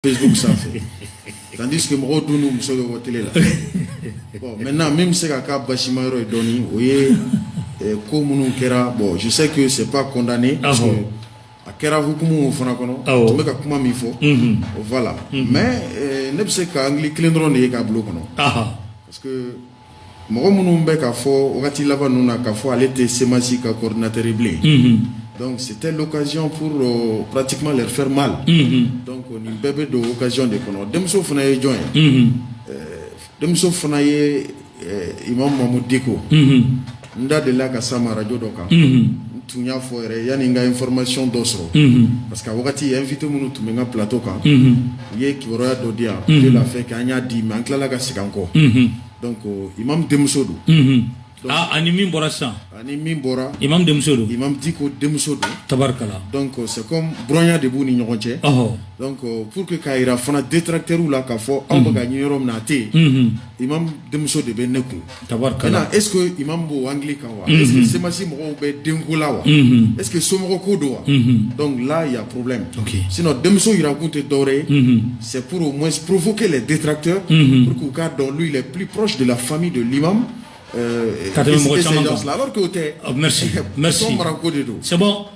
Facebook ça fait. Tandis que moi tout nous sommes au télé là. Bon, maintenant même si Kaka Bashimaro est donné, vous voyez, comme nous kera, bon, je sais que c'est pas condamné parce que à kera vous comme vous fera kono, tu me comme il faut. Voilà. Mais ne sais qu'à anglais clendron n'est qu'à bloc kono. Parce que moi mon be ka fo, wakati lava nous na ka fo aller te semasi ka coordinateur blé. Donc c'était l'occasion pour pratiquement leur faire mal. Donc on y bébé de l'occasion de kono. Demso fana ye join. Demso fana ye imam Mamoud Diko. Nda de la ka sama radio doka. Tunya fo ere yani nga information d'osro. Parce que wakati invité munu tumenga plateau kan. Ye ki wora do dia de la fait kanya di mankla la ka sikanko. Donc imam Demso do. Animi Borassa. Animi Bora. Imam Demsodo. Imam Diko Demsodo. Tabarkala. Donc c'est comme bronya de bouni nyonche. Donc pour que Kaira fana détracteur ou la kafo on va gagner rom naté. Imam Demsodo be neku. Tabarkala. Est-ce que Imam Bo anglican wa? Est-ce que c'est masi mo be dengola wa? Est-ce que somoro kodo wa? Donc là il y a problème. Sinon Demso il raconte doré. C'est pour au moins provoquer les détracteurs pour que car dans lui il est plus proche de la famille de l'imam. Alors que merci. C'est bon.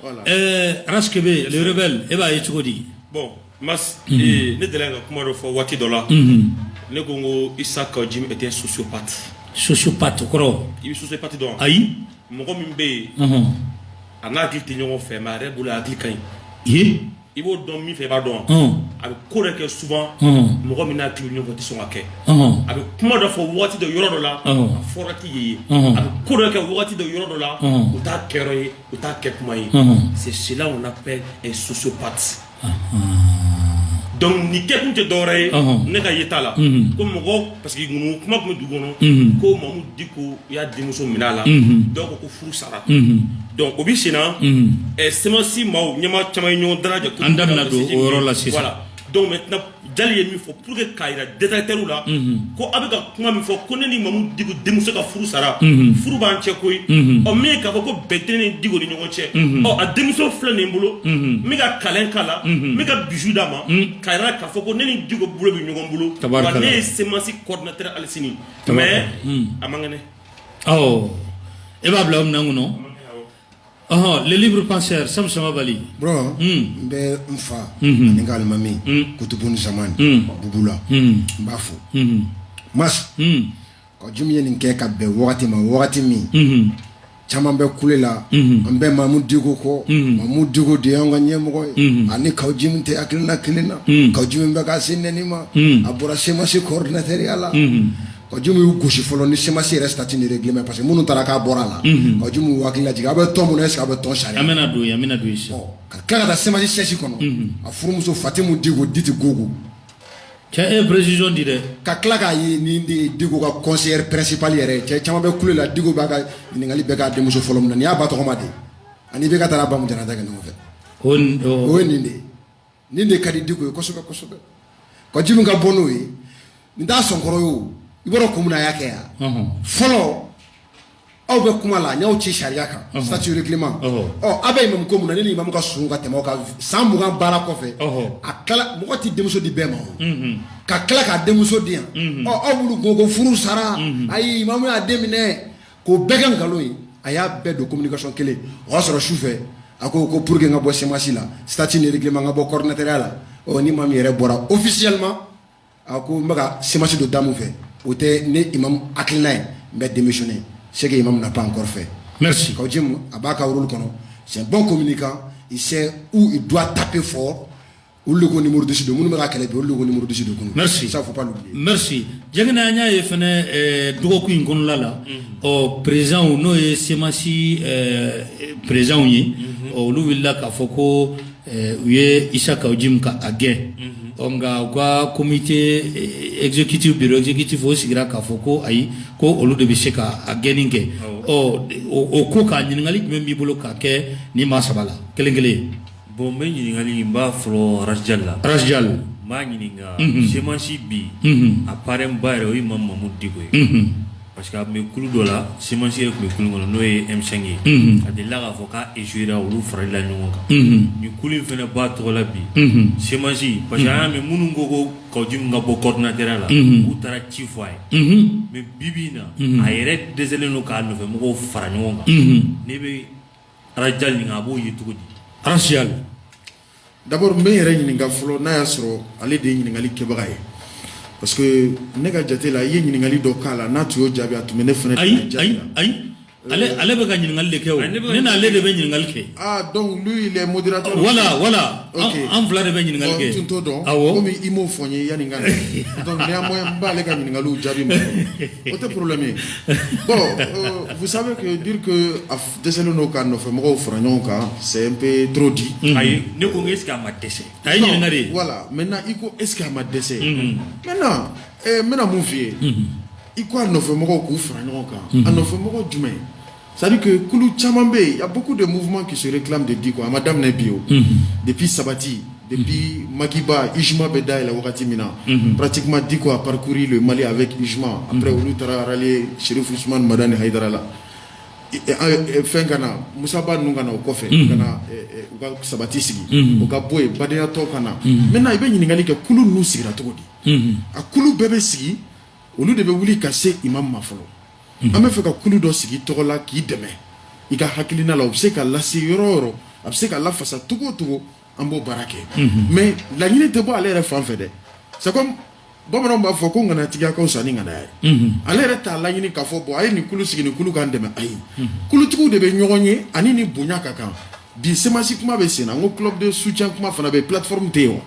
Raskebe, le rebelle, Eba Etchodi. Bon, Mas, ne délègue comment il faut Wati Dola. Le Congo, Issa Jim était un sociopathe. Sociopathe, quoi? Il est sociopathe donc. Aïe. Mon mimbe. En a dit qu'il y a un fait, mais il a dit il va dormir fait pas donc avec quoi que souvent mon homme n'a plus une voiture sur la quai avec comment de fois voiture de euro là forati yi avec quoi que voiture de euro là ou ta kéroé ou ta kepmaï c'est cela on appelle un sociopathe. Donc ni quelqu'un te doré ne ka yeta là comme mo parce que nous comment me dugono ko Mamoud Diko ya démotion minala donc ko furu sara donc obi sina semence maw nyama chama nyon daraja ko andamna do oro la sisa voilà donc maintenant dali mi faut pour que Kaira détracteur là ko abeka kuma mi faut ko ni Mamoud Diko démotion ka furu sara furu ban che koy o me ka ko betene digo ni nyon che o a démotion flane mbolo mi ka kalen kala mi ka bijou dama Kaira ka faut ko ni digo bulo bi nyon mbolo ne semence coordinateur alsini mais amangane eba blom nanguno le libre penseur Sam Bali. Bro, mbe mfa ningal mami kutubuni zamani bubula mbafu mas ko jumye ninke ka be wakati mi chama be kulela mbe Mamoud Diko ko Mamoud Diko de yanga nyemo ani ka jimte akilina ka jimbe ka sineni ma abura sema se coordinateur yala ko jumu gosi folo ni sema si restati ni règlement parce que munu taraka borala ko jumu wakila jiga be to mun eska be to shari amena do isi ka kala da sema si sesi kono a furumuso Fatimu Diko diti gogo cha précision dire ka kala ka yi ni Diko ka conseiller principal yere che chama be kulela Diko ba ka ni ngali be ka demuso folo mun ni aba to ko made ani be ka tara ba mu jana daga no fe on ni de kadi Diko ko sobe ko jumu ka bonu yi nda sonkoro yo iboro komuna yake ya follow au be kumala nyaw ci sharia kan statut règlement abe imam komuna ni imam ka sunga temo ka sambu kan bara ko fe akala mokoti demuso di bema ka kala ka demuso dia bulu gogo furu sara ayi imam ya demine ko began galoyi aya be de communication kele o soro choufe ako ko pour que ngabo semasi la statut règlement ngabo coordinateur la ni imam yere bora officiellement ako mbaga semasi do damu fe Ote ne imam Akilnaï m'a démissionné. Ce que l'imam n'a pas encore fait. Merci. Quand Jim Abaka c'est un bon communicant. Il sait où il doit taper fort. Où le numéro de Sido. Merci. Ça, faut pas l'oublier. Merci. Jagana nya e fene dogo in kon lala o président ou no e semasi président yi o lu willa ka foko uye Isaka Jim ka again. Onga kwa comité exécutif bureau exécutif o sigira ka foko ayi ko olu de biseka ageninge o ko ka nyingali membi bolo ka ke ni masabala kelengele bon me nyingali mba flo rasjal ma nyininga semansi bi apparem bare o Imam Mamoud Diko parce que me kulu do la semansi e me kulu ngono no e M5 adela ga foka e jouera olu farila nyonga ni kulu fene ba to la bi semansi parce que me munu ngogo ko jim nga bo coordinateur la u tara chief way me bibina ayere desele no ka no fe mo fara nyonga ne be rajal ni ngabo yitu di racial d'abord me yere ni nga flo na yasro ale de ni ngali kebaga ye parce que ne ka jate la ye ni ngali do kala na tu yo jabi atume ne fene ay ale be ka ɲininkali de kɛ o ne n'ale de bɛ ɲininkali kɛ. Ah donc lui il est modérateur. Voilà okay. An fila de bɛ ɲininkali kɛ. Bon t'o dɔn comme i m'o fɔ n ye yanni n ka na donc néanmoins n b'ale ka ɲininkaliw jaabi ma o tɛ problème ye. Bon vous savez que dire que a dɛsɛlen don ka nɔfɛmɔgɔw fara ɲɔgɔn kan c'est un peu trop dit. Ayi ne ko est-ce que a ma dɛsɛ. A ye ɲininkali. Voilà maintenant i ko est-ce que a ma dɛsɛ. Maintenant n bɛna mun f'i ye. I ko a nɔfɛmɔgɔw k'u fara ɲɔgɔn kan. A nɔfɛmɔgɔ jumɛn. C'est-à-dire que Koulou Tchamambe, il y a beaucoup de mouvements qui se réclament de Diko, à Madame Nebio, depuis Sabati, depuis Makiba, Ijma Beda et la Wakatimina. Pratiquement Diko a parcouru le Mali avec Ijma. Après, Ouloutara rallié Chérif Ousmane Madane Haïdarala. Fengana, Moussaba Nungana au Kofe, Gana, Sabati Sigi, Okaboe, Badea Tokana. Maintenant, il y a que Koulou nous sira Todi. A Koulou Bébé Sigi, au lieu de Wouli Kassé, Imam Mafolo. An bɛ fɛ ka kulu dɔ sigi tɔgɔ la k'i dɛmɛ i ka hakilina la o bɛ se ka lase yɔrɔ o yɔrɔ a bɛ se ka lafasa togo o togo an b'o baara kɛ mais laɲini tɛ bɔ ale yɛrɛ fan fɛ dɛ c'est comme bamananw b'a fɔ ko ŋanatigiya ka fisa ni ŋanaya ye ale yɛrɛ t'a laɲini k'a fɔ bon a ye nin kulu sigi nin kulu k'an dɛmɛ ayi kulutigiw de bɛ ɲɔgɔn ye ani ni bonya ka kan bi semasi kuma bɛ sen na n ko club de soutien kuma fana bɛ plateforme tɛ yen wa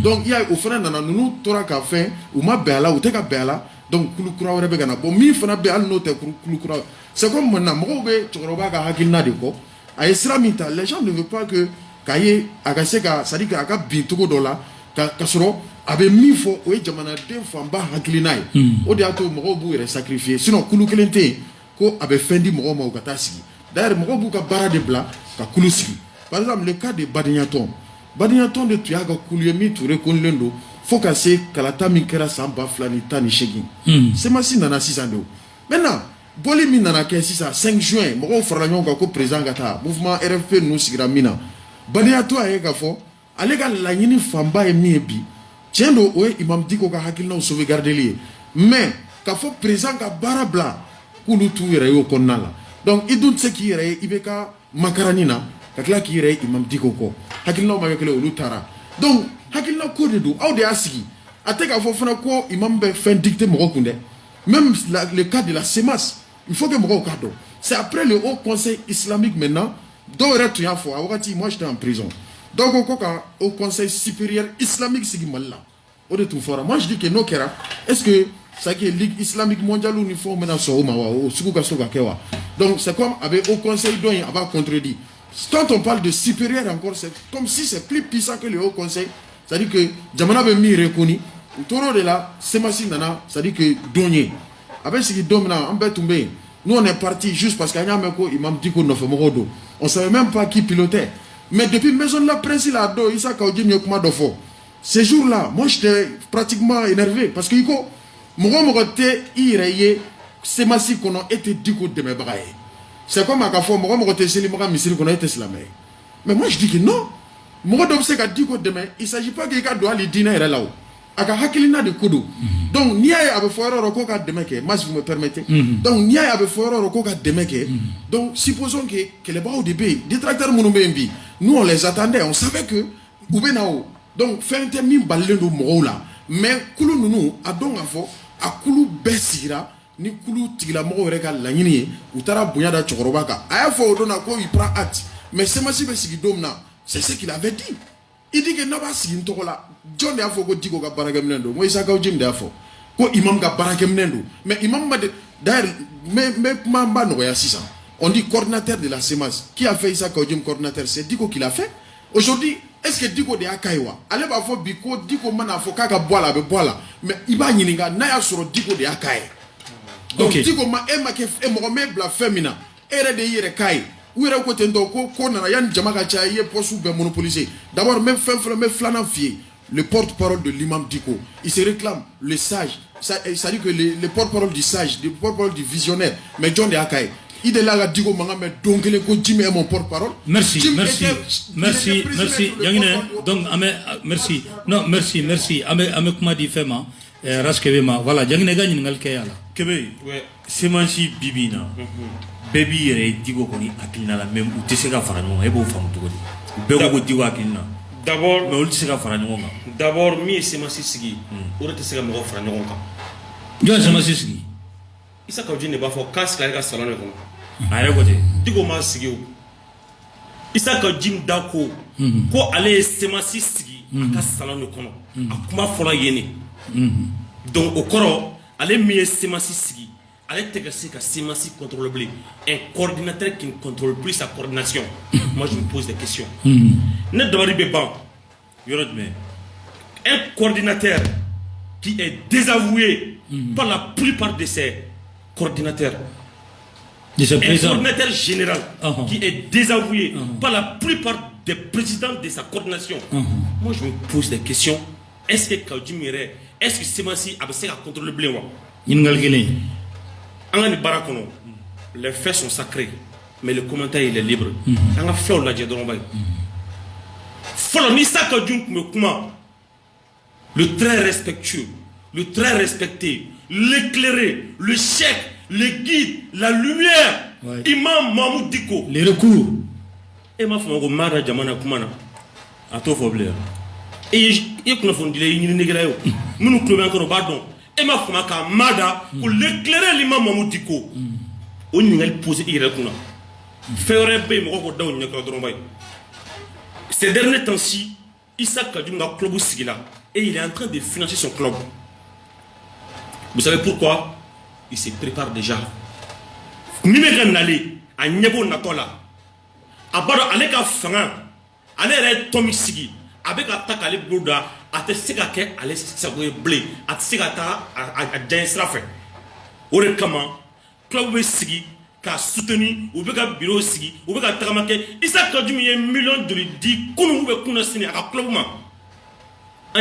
donc i y'a ye o fana nana ninnu tora ka fɛn u ma bɛn a la u tɛ ka bɛn a la. Donc, kulu kura wɛrɛ bɛ ka na bon min fana bɛ hali n'o tɛ kulu kura c'est comme maintenant mɔgɔw bɛ cɛkɔrɔba ka hakilina de kɔ a ye sira min ta les gens ne veulent pas que k'a ye a ka se ka c'est à dire que a ka bin cogo dɔ la ka sɔrɔ a bɛ min fɔ o ye jamanaden fanba hakilina ye o de y'a to mɔgɔw b'u yɛrɛ sacrifier sinon kulu kelen tɛ yen ko a bɛ fɛn di mɔgɔw ma u ka taa sigi d'ailleurs mɔgɔw b'u ka baara de bila ka kulu sigi par exemple le cas de Badinyaton de tun y'a ka kulu ye min tun reconnulen don faut ka se kalata min kɛra san 2018 semasi nana sisan de o maintenant bɔli min nana kɛ sisan 5 juin mɔgɔw farala ɲɔgɔn kan ko président ka taa mouvement RFP ninnu sigira min na Badinyato a ye k'a fɔ ale ka laɲini fanba ye min ye bi tiɲɛ don o ye Imam Diko ka hakilinaw sauvegarder ye mais k'a fɔ président ka baara bila k'olu t'u yɛrɛ ye o kɔnɔna la donc i dun tɛ se k'i yɛrɛ ye i bɛ ka makarani na ka tila k'i yɛrɛ ye Imam Diko kɔ hakilinaw ma kɛ kelen olu taara donc hakilina ko de don aw de y'a sigi a tɛ k'a fɔ fana ko imam bɛ fɛn dicter mɔgɔ kun dɛ même le cas de la CEMAS il faut que mɔgɔw k'a dɔn c'est après le haut conseil islamique maintenant dɔw yɛrɛ tun y'a fɔ a wagati moi j'étais en prison dɔw ko ka haut conseil supérieur islamique sigi Mali la o de tun fɔra moi je dis que n'o kɛra est-ce que c'est que ligue islamique mondiale ni fɛnw bɛna sɔn o ma wa o sugu ka so ka kɛ wa donc c'est comme a bɛ haut conseil dɔ in a b'a contredit quand on parle de supérieur encore c'est comme si c'est plus puissant que le haut conseil. C'est-à-dire que jamana bɛ min reconnu u tora de la semasi nana c'est-à-dire que donye a bɛ sigi don min na an bɛɛ tun bɛ yen nous on est parti juste parce que an y'a mɛn ko Imam Diko nɔfɛmɔgɔw don on savait même pas qui pilotait mais depuis maison de la presse la don Issa Kawuji ye kuma dɔ fɔ ce jour-là moi j'étais pratiquement énervé parce que i ko mɔgɔ tɛ i yɛrɛ ye semasi kɔnɔ e tɛ Diko dɛmɛbaga ye c'est comme a ka fɔ mɔgɔ tɛ selibaga misiri kɔnɔ e tɛ silamɛ ye mais moi je dis que non. Mɔgɔ dɔ bɛ se ka Diko dɛmɛ il s'agit pas que i ka don hali diinɛ yɛrɛ la o a ka hakilina de ko don donc n'i y'a ye a bɛ fɔ yɔrɔ o yɔrɔ ko ka dɛmɛ kɛ moi si vous me permettez donc n'i y'a ye a bɛ fɔ yɔrɔ o yɔrɔ ko ka dɛmɛ kɛ donc supposons que kɛlɛbagaw de bɛ yen détracteurs minnu bɛ yen bi nous on les attendait on savait que u bɛ na o donc fɛn tɛ min balilen don mɔgɔw la mais kulu ninnu a dɔn k'a fɔ a kulu bɛɛ sigira ni kulu tigilamɔgɔw yɛrɛ ka laɲini ye u taara bonya da cɛkɔrɔba kan a y'a fɔ o don na ko il prend acte mais semasi bɛ sigi don min na c'est ce qu'il avait dit. Il dit que n'a pas signé tout là. John de Afo Diko ka baragemnendo. Moi Issa Kawuji de Afo. Ko imam ka baragemnendo. Mais imam m'a d'ailleurs mais mamba no ya 600. On dit coordinateur de la CEMAS. Qui a fait Issa Kawuji coordinateur? C'est Diko qui l'a fait. Aujourd'hui, est-ce que Diko de Akaiwa? Allez ba fo biko Diko mana fo kaka boala be boala. Mais iba nyininga na ya soro Diko de Akai. Donc Diko ma ke mo me bla femina. Ere de yere kai. Où est-ce que tu es ko nana yan jama ka cha ye posu be monopoliser d'abord même fin me flana fie le porte-parole de l'imam Diko, il se réclame le sage. Ça dit que le porte-parole du sage, le porte-parole du visionnaire, mais John de Akaï. Il est là à Diko Mangame, donc il est Jimmy est mon porte-parole. Merci. Donc, merci. Non, merci. Ame kuma di fema, raskebema. Voilà, Jangine gagne ngal kayala. Kebe, semansi bibina. Baby yere Diko koni akilina la même ou teseka farano, ebo famu tugodi. Bego Diko akilina. D'abord, mais on teseka farano. D'abord, mi semansi sigi. Ora teseka mo farano ka. Jo semansi sigi. Isa ka jine ba fo kas ka ga salon ko. Aye côté. Diko ma sigi o. Isa ka jim dako ko ale semansi sigi ka salon ko no. Akuma fola yene. Donc au koro ale mi semansi sigi. Ale tegasi ka semansi contrôle blé. Un coordinateur qui ne contrôle plus sa coordination. Moi je me pose des questions. Ne devrait pas ban. Un coordinateur qui est désavoué par la plupart de ses coordinateurs. Un coordinateur général qui est désavoué par la plupart des présidents de sa coordination. Moi je me pose des questions. Est-ce que Kaudjimire, est-ce que Semansi a besoin de contrôler le blé? Les faits sont sacrés, mais le commentaire il est libre. Le très respectueux, le très respecté, l'éclairé, le chef, le guide, la lumière, Imam Mahmoud Diko. Les recours. Et ma femme, Mara Jamana Kumana. A toi, Fobler. Et il y a un délai, il y a un club encore, pardon. Et ma femme, Mada, pour l'éclairer l'imam Mahmoud Diko. On y a posé Irakuna. Faire un peu, ces derniers temps-ci, Issa Kadjum a club Sigila et il est en train de financer son club. Vous savez pourquoi? Il se prépare déjà. Nimega Nali, à Nyebo Natola, à Baro Aleka Fanga, à l'air Tommy Sigi, avec attaque à l'Ebouda, à te Segake, à l'Essaboué Blé, à Segata, à Jansrafe. Orekama, club Sigi, qui a soutenu, ou bien bureau Sigi, ou bien Taramake, Issa Kadjum y a 1 million de dit, Kounou ou Kouna Sini à club.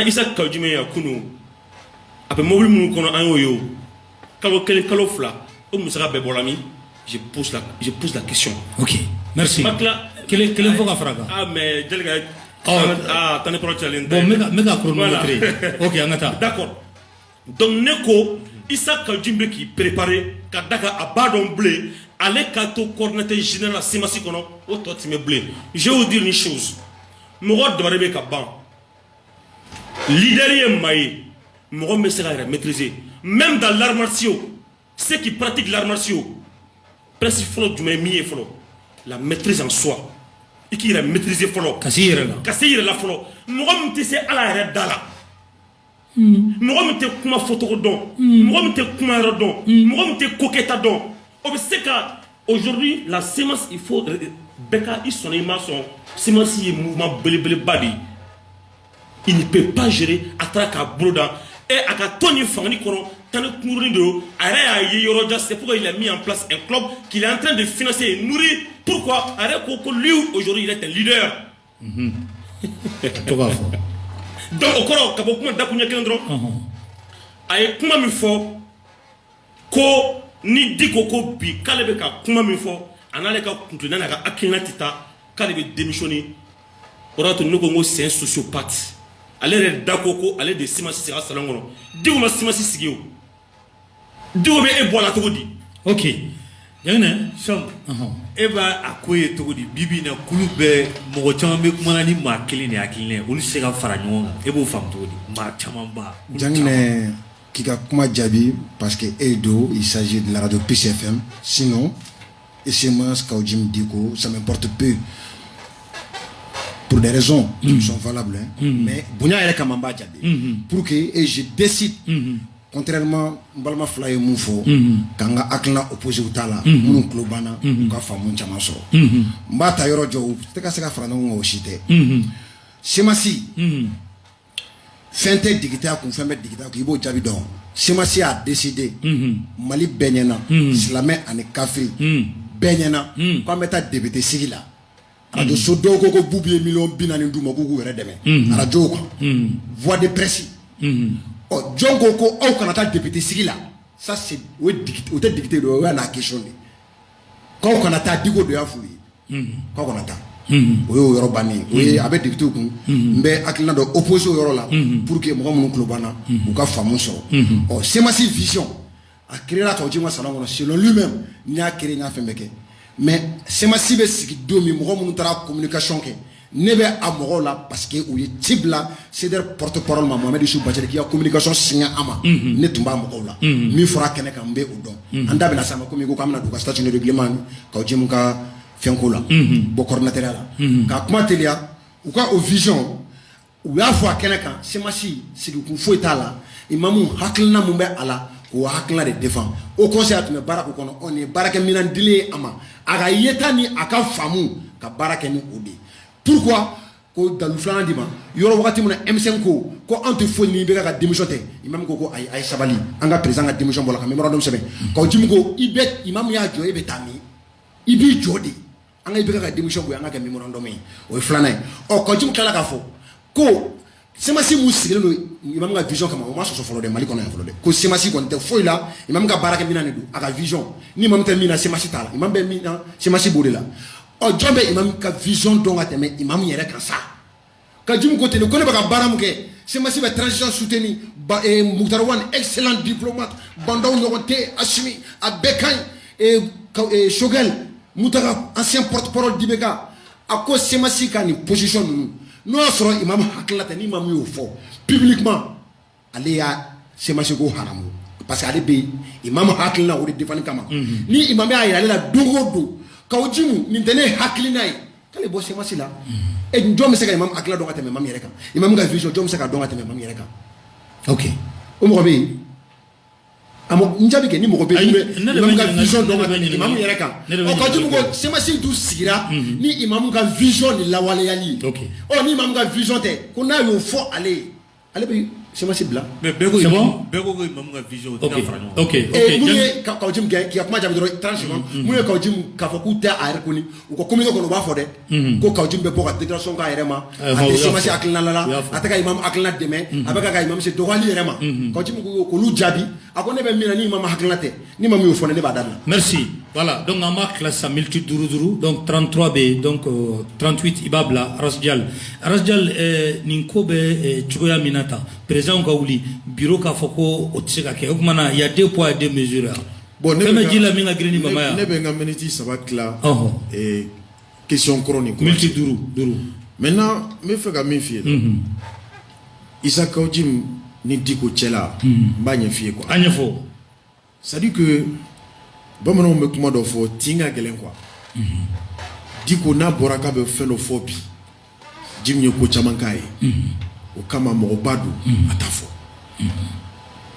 Issa Kadjum y a Kounou. Après, mobile Moukono Angoyo, Kalofla, ou Moussara Bebolami, je pose la question. Ok, merci. Quel est le faux Afraga? Ah, mais t'en es pas challenge. Bon, méga chronométré. Ok, Angata. D'accord. Donc, Neko, Issa Kadjumbe qui préparait, Kadaka Abadon Blé, allez Kato coordinateur général à Semansi Kono, au toi tu me blé. Je vais vous dire une chose. Mourad de Marebe Kaban, leader Maï, Mourad Messera maîtrisé. Même dans l'art martial, ceux qui pratiquent l'art martial, presque follow du même follow. La maîtrise en soi. Et qui est maîtrisé follow. Kassir la follow. Mourad Messera à la red dala. Mourad Messera kuma photo don. Mourad Messera kuma rodon. Mourad Messera coqueta don. Aujourd'hui, la sémence, il faut. Beka, ils sont les maçons. Sémence, il y a un mouvement belé badi. Il ne peut pas gérer à travers un broda. Et à Tony Fangani Koron, c'est pourquoi il a mis en place un club qu'il est en train de financer et nourrir. Pourquoi? Lui, aujourd'hui, il est un leader. Donc, au Koron, Kabokuma Dakunya Kendro, avec Kuma Mifo, Ko. Ni Diko ko bi kale be ka kuma min fo anale ka kuntuna na ka akina tita kale be démissionner orato nuko ngo c'est un sociopathe ale dako ko ale de Semansi sera salongo Diko ma Semansi sigio Diko be e bola to di. Ok yane som eba akoye to di bibi na kulube mo chama be kuma ni ma kelini akilne ulu se ka fara nyonga ebo fam to di ma chama ba jangné Kika Kuma Djabi, parce que Edo, il s'agit de la radio PCFM. Sinon, et c'est moi, Kaudjim Diko, ça m'importe peu. Pour des raisons qui sont valables. Mais, Bounia et Kamamba Djabi. Pour que, et je décide, contrairement, Mbalma Fly Moufo, Kanga Akla opposé au Tala, Mounou Klobana, Kafa Munchamaso. Mbata Yorojo, Tekaseka Franon Oshite. Semansi. Fente digita kun femme digita ki bo jabi don Semansi a décidé Mali benyana islamé ani kafri benyana ko meta débuté sigila radio so do ko bubi million binani nduma ko wéré démé radio ko voix de presse o jongo ko o kanata député sigila ça c'est o dicté do na question ni ko kanata digo do ya fuli ko kanata o yo yoro bani o ye abe député ko mbe akilina do opposé o yoro la pour que mo mo ko bana o ka famu so o c'est ma vision a créé la tawjima salon selon lui-même ni a créé na fembeke mais c'est ma cible sigi domi mo mo tara communication ke nebe amoro la parce que ou tibla c'est der porte-parole Mohamed Chou Bachir qui a communication signa ama ne tumba mo la mi fora kene kan be o don anda be na sama ko mi ko kamna du ka statut de règlement ka jimu ka fenko la bo coordinateur la ka kuma telia ou ka o vision ou ya fo kene kan c'est ma si sigi ku fo etala imamu haklna mo be ala ko hakla de défend au conseil atme barako kono on est baraka minan dile ama aga yetani aka famu ka baraka ni odi pourquoi ko dalu flan dima yoro wakati mona M5 ko ante fo ni be ka démission te imam ko ay sabali anga président ka démission bola ka memorandum sebe ko jimi ko ibet imam ya jo ibe tami ibi jodi anga ibe ka démission bo anga ka memorandum yi o flanay o ko jimi kala ka fo ko semasi musigelo no imam ka vision kama o ma so folo de mali kono ya folo de ko semasi kon te foi la imam ka baraka mina ne du aka vision ni imam te mina semasi tala imam be mina semasi bodela o jombe imam ka vision donc ateme imam yere kan sa ka jimu ko tele ko ne baka baram ke semasi be transition soutenu e Moutarwan excellent diplomate bandaw no te asmi abekan e Shogel Moutara ancien porte-parole d'Ibeka ako semasi kan ni position no soro imam haklata ni imam yo fo publiquement ale ya semasi ko haramu parce que ale be imam haklina o de defani kama ni imam ya ale la dogodo kawjimu ni tene haklina yi kale bo semasi la e njom se ka imam hakla do ngata imam yereka imam ga vision njom se ka do ngata imam yereka ok o mo be amo njabi ke ni mo be imam ga vision do ngata imam yereka o kawjimu ko semasi du sigira ni imam ga vision ni lawale yali ok o ni imam ga vision te ko na yo fo ale be semasi bla mais bego imam ga vision te na franyo ok mouye kawjimu ki akuma jabi do 30 secondes mouye kawjimu ka fo ku ta air ko ni ko communiquer ko no ba fo de ko kawjimu be bo ka déclaration ka yerema ate semasi aklina la ataka imam aklina deme abaka ka imam se do wali yerema kawjimu ko lu jabi akone be mina ni imam aklina te ni imam yo fo ne ba dal merci voilà donc en marque classe multitude duruduru donc 33B donc 38 ibabla rasdial ninkobe chugoya minata président kaouli bureau ka foko otseka ke okumana il y a 2 poids et 2 mesures bon ne me dila minga greni mama ya ne be ngameniti sabakla et question chronique multitude duru maintenant me fait ka mi fie Isaac Ojim ni diko chela banye fie quoi anyefo ça dit que bamanon me kuma do fo tinga gelen quoi diko na boraka be felo fobi jimnye ko chamankai o kama mo badu atafo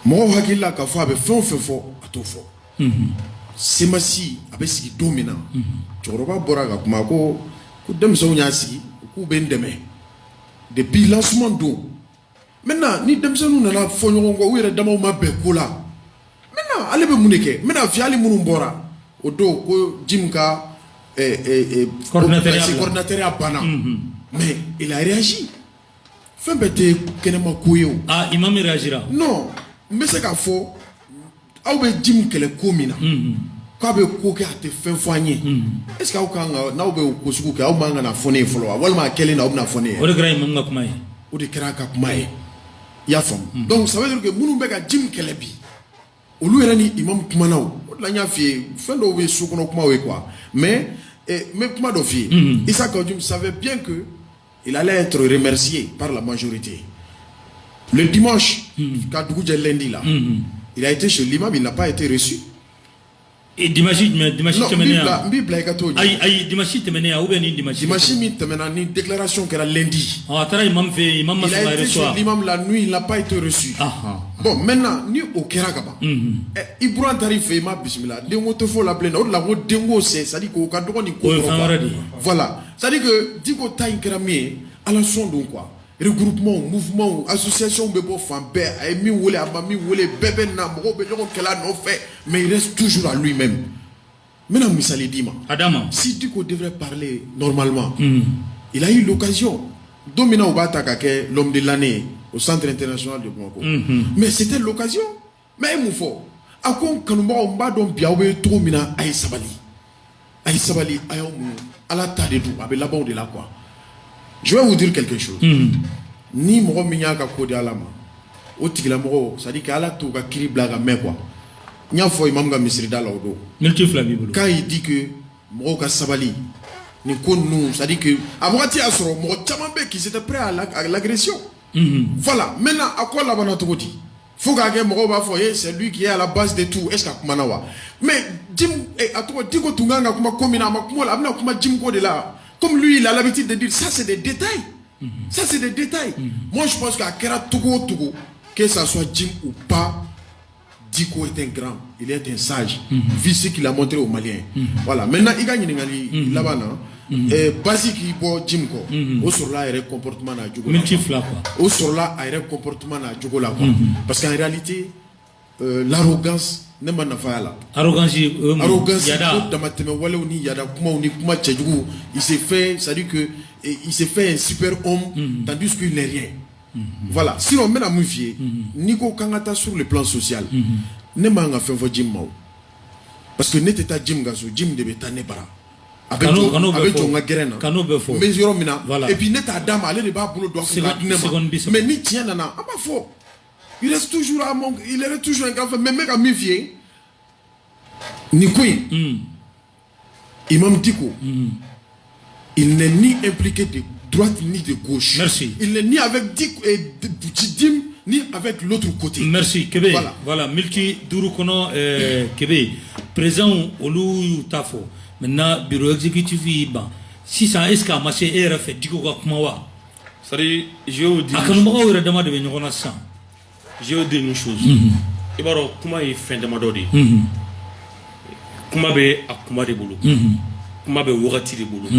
mo hakilla ka fo be fo atofo semasi abe sigi domina choroba boraka kuma ko demso nyasi ku bendeme depuis lancement do maintenant ni demso nu na fo nyongo wire dama ma be kula maintenant ale be muneke maintenant fiali munum bora o do ko jimka coordinateur à Bana mais il a réagi fin bête kenema koyo ah imam réagira non mais c'est qu'à faux aw be jim kele komina ka be ko ke ate fin foanye est-ce que aw kan na be ko suku ke aw manga na fone folo walma kele na obna fone o de gra imam ngakumaye o de kra ka kumaye ya fam donc ça veut dire que munu be ka jim kele bi olu era ni imam kumana o la nya fie fin do we suku no kuma we quoi mais kuma do fie Issa Kodjoum savait bien que il allait être remercié par la majorité. Le dimanche, lundi là, il a été chez l'imam, il n'a pas été reçu. Et dimanche te menait à dimanche te menait à où bien dimanche te menait à une déclaration qui era lundi. Il a été chez l'imam la nuit, il n'a pas été reçu. Bon, maintenant, ni au Kerakaba. Ibrahim Tarif et ma bismillah. Dengo te faut la plaine. La route dengo c'est, ça dit qu'au cadre ni quoi. Voilà. Ça dit que Digo Taïn Keramie, à la son donc quoi. Regroupement, mouvement, association bebo fambe, mi wole abami wole bebe na moro be nyoko kela no fait, mais il reste toujours à lui-même. Maintenant, Missali Dima. Adama. Si Diko devrait parler normalement, il a eu l'occasion. Domina Obata Kake, l'homme de l'année au Centre international de Bamako. Mais c'était l'occasion. Mais il faut. Akon Kanumba Omba Dom Biawe Tromina Aïe Sabali. Aïe Sabali, Aïe Ala Tadedou, avec là-bas de là quoi. Je vais vous dire quelque chose. Ni Moro Minyaka Kodi Alama. Au Tigla Moro, ça dit qu'Ala Touka Kiri Blaga mais quoi. Nya fo imam ga misri da lawdo multifla bibulu quand il dit que mo ka sabali ni ko nous ça dit que abati asro mo chamambe qui était prêt à l'agression. Voilà, maintenant à quoi la bana togoti faut ga mo ba fo c'est lui qui est à la base de tout est-ce que manawa mais jim à toi diko tunganga kuma komina makuma amna kuma jim ko de là comme lui il a l'habitude de dire ça c'est des détails. Ça c'est des détails. Moi je pense qu'à Kera Togo que ça soit jim ou pas, Diko est un grand, il est un sage, vu ce qu'il a montré aux Maliens. Voilà, maintenant il gagne là-bas, basique il boit Jimko, au sur là il y a un comportement à Djogo. Au sur là il y a un comportement à Djogo là. Parce qu'en réalité, l'arrogance n'est pas là. Arrogance, il s'est fait, c'est-à-dire que il s'est fait un super homme, tandis qu'il n'est rien. Voilà, si on met la moufier, Nico Kangata sur le plan social, ne m'a pas fait Jim Mao. Parce que n'était pas Jim Gazo, Jim de Betane Bara. Avec ton Gagrena, et puis n'était dame, allez les bas boulot doit mais ni tient nana, ah bah faux. Il reste toujours à mon, il est toujours un grand frère, mais mec à moufier, Nico, Imam Diko, il n'est ni impliqué de droite ni de gauche. Merci. Il n'est ni avec Dim ni avec l'autre côté. Merci. Kébé. Voilà. Milki Durukono Kébé. Présent au Lou Tafo. Maintenant, bureau exécutif Iban. Si ça est-ce qu'à marché est fait, Diko Kumawa. C'est-à-dire, je vous dis. Je vous dis une chose. Et alors, comment est fin de ma dodi? Comment be à Kuma de boulot? Comment be Wagati de boulot?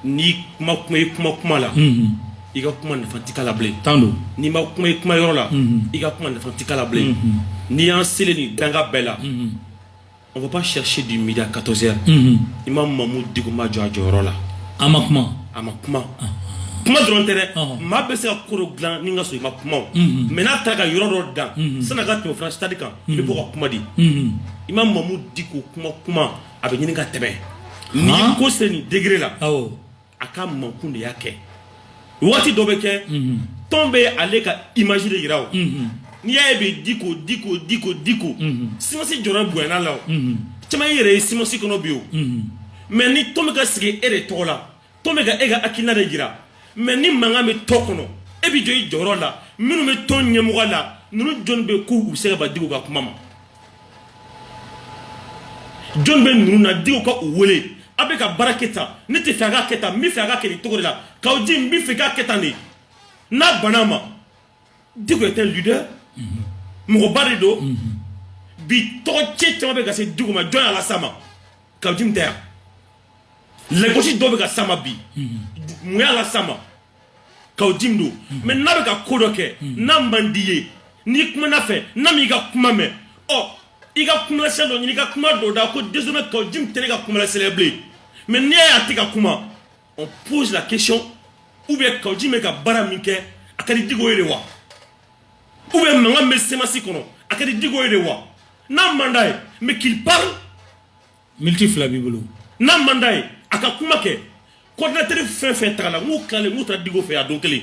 Ni kuma la i ka kuma nafa ti kala bilen ni ma kuma yɔrɔ la i ka kuma nafa ti kala bilen ni y'an selen ni danga bɛɛ la on va pas chercher du midi à 14h imam Mamou Diko ma jɔ a jɔyɔrɔ la a ma kuma kuma dɔrɔn tɛ dɛ maa bɛ se ka ko dɔ dilan ni n ka so i ma kuma o mais n'a taara ka yɔrɔ dɔ dan san'a ka tɛmɛ fana stade kan i bɛ bɔ ka kuma di imam Mamou Diko kuma a bɛ ɲini ka tɛmɛ ni ko selen ni degré la aka mankun de y'a kɛ waati dɔ bɛ kɛ tɔn bɛ ale ka image de yira o n'i y'a ye bɛ diko simasi jɔyɔrɔ bonyana la o caman yɛrɛ ye simasi kɔnɔ bi o mais ni tɔn bɛ ka sigi e de tɔgɔ la tɔn bɛ ka e ka hakilina de yira mais ni mankan bɛ tɔn kɔnɔ e bɛ jɔ i jɔyɔrɔ la minnu bɛ tɔn ɲɛmɔgɔ la ninnu jɔn bɛ k'u bɛ se ka ban Diko ka kuma ma jɔn bɛ ninnu na Diko ka u wele a bɛ ka baara kɛ tan ne tɛ fɛ a ka kɛ tan n bɛ fɛ a ka kɛ nin cogo de la k'aw di n bɛ fɛ k'a kɛ tan de n'a banna ma Diko est un leader mɔgɔba de don bi tɔgɔ cɛ caman bɛ ka se Diko ma jɔn y'a la s'a ma k'aw di n tɛ yan lagosi dɔw bɛ ka s'a ma bi mun y'a la s'a ma k'aw di n don mais n'a bɛ ka ko dɔ kɛ n'a man di ye n'i kumana fɛ n'a m'i ka kuma mɛn i ka kuma lasɛn dɔ ɲini i ka kuma dɔ da ko désormais k'aw di n tɛ ne ka kuma lasɛn bilen mais n'i y'a ye a tɛ ka kuma on pose la question ou bien k'aw di n bɛ ka baara min kɛ a ka di Diko ye de wa ou bien mankan bɛ semasi kɔnɔ a ka di Diko ye de wa n'a man d'a ye mais qu'il parle multifila b'i bolo n'a man d'a ye a ka kuma kɛ coordinateur fɛn fɛn tagala n k'u tilalen n'u taara Diko fɛ a don kelen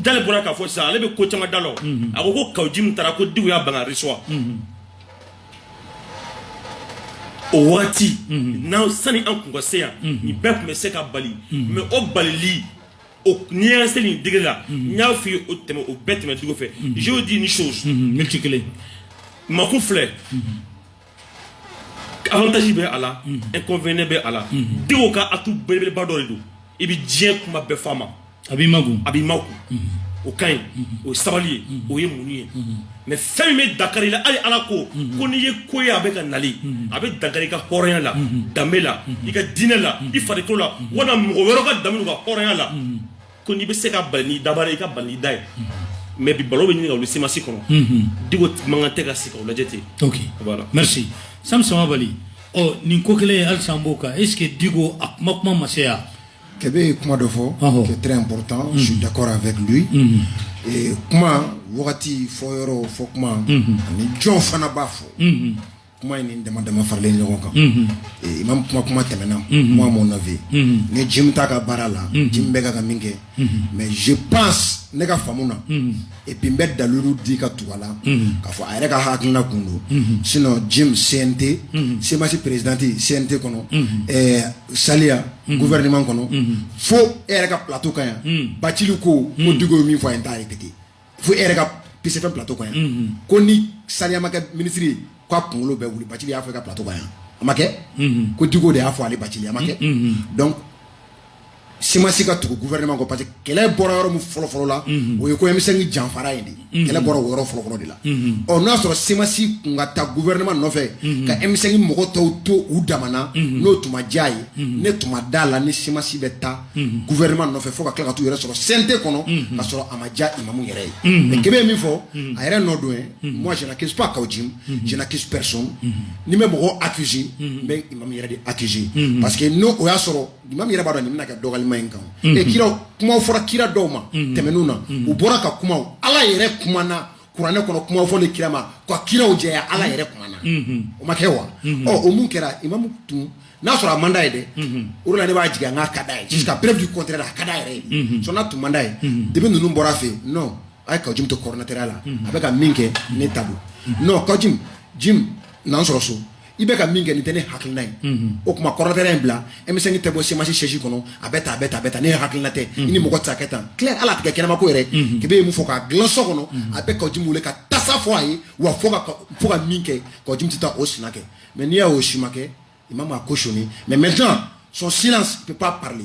Jale bɔra k'a fɔ sisan ale bɛ ko caman da la o a ko k'aw di n taara ko Diko y'a ban ka reçoit o waati n'aw sani an kun ka se yan nin bɛɛ tun bɛ se ka bali mais o balili o n'i y'an se nin degré la n y'a f'i ye o tɛmɛ o bɛɛ tɛmɛ Diko fɛ je vous dis une chose miniti kelen makun filɛ avantage bɛ a la inconvénient bɛ a la Diko ka atu belebeleba dɔ de don i bɛ diɲɛ kuma bɛɛ f'a ma a b'i makun o ka ɲi o sabali ye o ye mun ye mais fɛn min bɛ Dakari la hali Ala ko n'i ye ko ye a bɛ ka nali a bɛ Dakari ka hɔrɔnya la danbe la i ka diinɛ la i farikolo la walima mɔgɔ wɛrɛw ka danbe n'u ka hɔrɔnya la ko n'i bɛ se ka bali n'i dabara i ka bali n'i da ye mais bi balo bɛ ɲini ka wuli semasi kɔnɔ Diko mankan tɛ ka sigi k'o lajɛ ten. Ok, voilà. Merci. Sam Samabali oh nin ko kelen al samboka est-ce que digo akmakma masaya Kébé kuma de fo qui est très important, je suis d'accord avec lui. Et kuma wakati fo yoro fo kuma ni jon fana ba fo. Kuma ni dama farle ñogon kan. Et imam kuma temena moi mon avis. Ni jim ta ka barala, jim bega ka minke. Mais je pense ne ka famuna. Et puis mbed dalulu di ka tuwala ka fo ayre ka hakna kundu. Sinon jim CNT, c'est ma présidente CNT kono Salia gouvernement kono fo ere ka plateau kan bachili ko digo mi fo enta répéter fo ere ka pise fait plateau kan ko ni Salia maka ministre ko kungulo be wuli bachili afrika plateau kan amake ko digo de afo ale bachili amake donc simasi ka tugu gouvernement ko parce que kele boro yoro mu folo la o ko emsengi janfara indi kele boro yoro folo de la o na so simasi ngata gouvernement no fe ka emsengi mogo to u damana no tuma jai ne tuma dala ni simasi beta gouvernement no fe fo ka kala tu yoro so sente kono ka so amaja imamu yere mais kebe mi fo ayre no do moi je n'accuse pas Kaojim je n'accuse personne ni me mogo accuser mais imamu yere de accuser parce que no o ya so imamu yere ba do ni na ka dogal et kira kuma fora kira doma temenuna u bora ka kuma ala yere kuma na kurane kono kuma fo le kira ma ko kira o jeya ala yere kuma na o makewa o mun kera imam tu na sura manda ide urula ne ba jiga nga kada jusqu'à preuve du contraire kada yere so na tu manda de ben nunu bora fe non ay ka jim to coordinateur ala abeka minke ne tabu non ka jim nan soro so ibe ka minge ni tene hakilnay o kuma coordinateur bla emiseni tebo semasi cheji kono abeta ne hakilnate ini mo gotsa ketan clair ala tika kenama ko yere kebe mu foka glanso kono abeka jimule ka tasa fo ayi wa foka minke ko jimtita osinake mais ni ya oshimake imam a cautionné mais maintenant son silence ne peut pas parler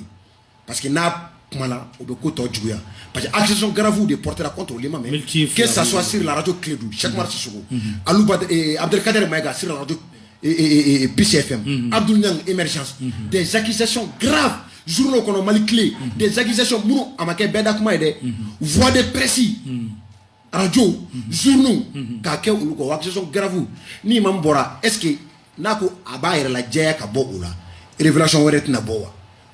parce que na kumala o be ko to juya parce que accusation grave de porter contre l'imam que ça soit sur la radio Clédou chaque marche sur Alouba Abdelkader Maïga sur la radio et PCFM, Abdoul Niang émergence, des accusations graves, journaux qu'on a mal clé, des accusations mourou amake bedakuma ede, voix de précis, radio, journaux, kake ou ko accusations graves, ni mambora, est-ce que nako abaire la jaya ka bo oula, révélation weret na boa.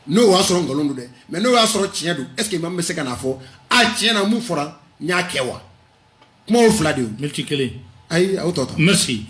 No wa soro ngolondu de, mais no wa soro tiendu, est-ce que imam mese kana fo, a tiena mu fora nya kewa. Kuma o flade. Multikele. Ay auto. Merci.